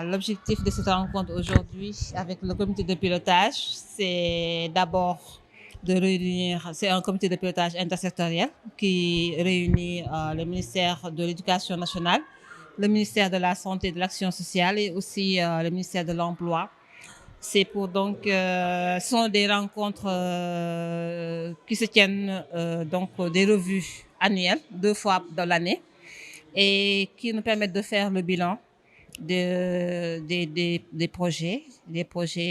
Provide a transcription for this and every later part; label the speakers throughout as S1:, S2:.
S1: L'objectif de cette rencontre aujourd'hui avec le comité de pilotage, c'est d'abord de réunir, c'est un comité de pilotage intersectoriel qui réunit le ministère de l'Éducation nationale, le ministère de la Santé et de l'Action sociale et aussi le ministère de l'Emploi. C'est pour donc, ce sont des rencontres qui se tiennent donc des revues annuelles, 2 fois dans l'année, et qui nous permettent de faire le bilan des projets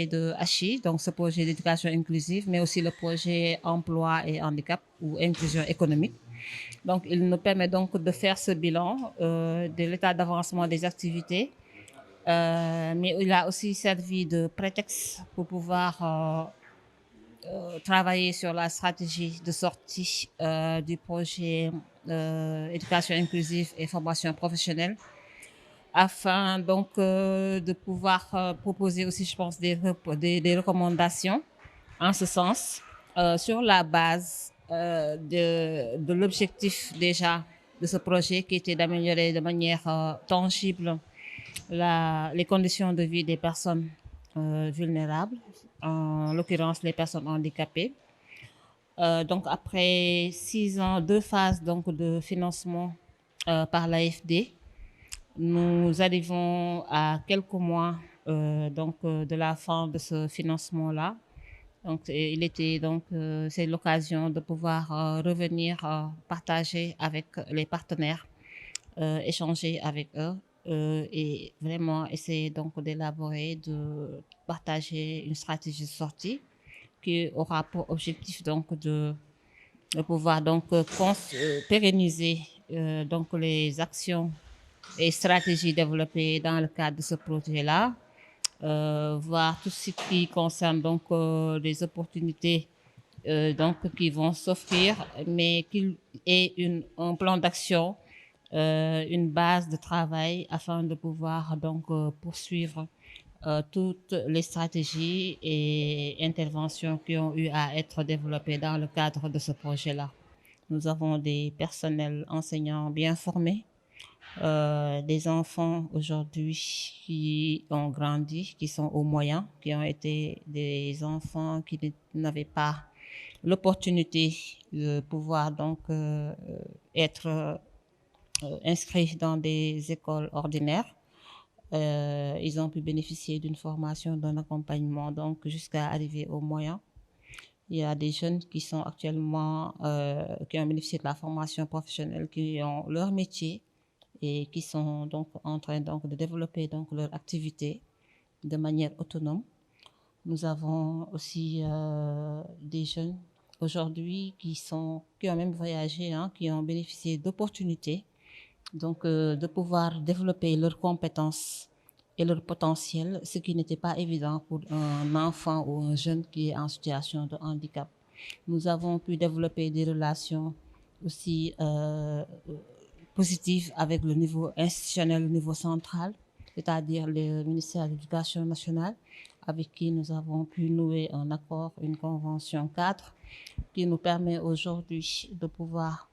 S1: de HI, donc ce projet d'éducation inclusive, mais aussi le projet emploi et handicap ou inclusion économique. Donc, il nous permet donc de faire ce bilan de l'état d'avancement des activités, mais il a aussi servi de prétexte pour pouvoir travailler sur la stratégie de sortie du projet éducation inclusive et formation professionnelle afin donc de pouvoir proposer aussi, je pense, des recommandations en ce sens sur la base de l'objectif déjà de ce projet qui était d'améliorer de manière tangible les conditions de vie des personnes vulnérables, en l'occurrence les personnes handicapées. Donc après 6 ans, 2 phases donc de financement par l'AFD, nous arrivons à quelques mois de la fin de ce financement-là. Donc, c'est l'occasion de pouvoir revenir partager avec les partenaires, échanger avec eux et vraiment essayer donc d'élaborer, de partager une stratégie de sortie qui aura pour objectif donc de pouvoir donc pérenniser donc les actions et stratégies développées dans le cadre de ce projet-là, voir tout ce qui concerne donc les opportunités donc qui vont s'offrir, mais qu'il y ait un plan d'action, une base de travail afin de pouvoir donc poursuivre toutes les stratégies et interventions qui ont eu à être développées dans le cadre de ce projet-là. Nous avons des personnels enseignants bien formés, des enfants aujourd'hui qui ont grandi, qui sont aux moyens, qui ont été des enfants qui n'avaient pas l'opportunité de pouvoir donc être inscrits dans des écoles ordinaires. Ils ont pu bénéficier d'une formation, d'un accompagnement, donc jusqu'à arriver aux moyens. Il y a des jeunes qui sont actuellement, qui ont bénéficié de la formation professionnelle, qui ont leur métier et qui sont donc en train donc de développer donc leur activité de manière autonome. Nous avons aussi des jeunes aujourd'hui qui ont même voyagé, hein, qui ont bénéficié d'opportunités, donc de pouvoir développer leurs compétences et leur potentiel, ce qui n'était pas évident pour un enfant ou un jeune qui est en situation de handicap. Nous avons pu développer des relations aussi positives avec le niveau institutionnel, le niveau central, c'est-à-dire le ministère de l'Éducation nationale, avec qui nous avons pu nouer un accord, une convention cadre, qui nous permet aujourd'hui de pouvoir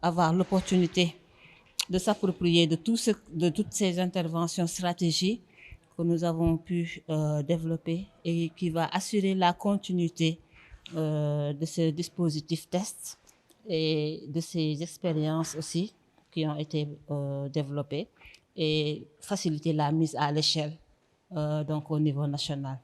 S1: avoir l'opportunité de s'approprier de toutes ces interventions stratégiques que nous avons pu développer et qui va assurer la continuité de ce dispositif test et de ces expériences aussi qui ont été développées et faciliter la mise à l'échelle donc au niveau national.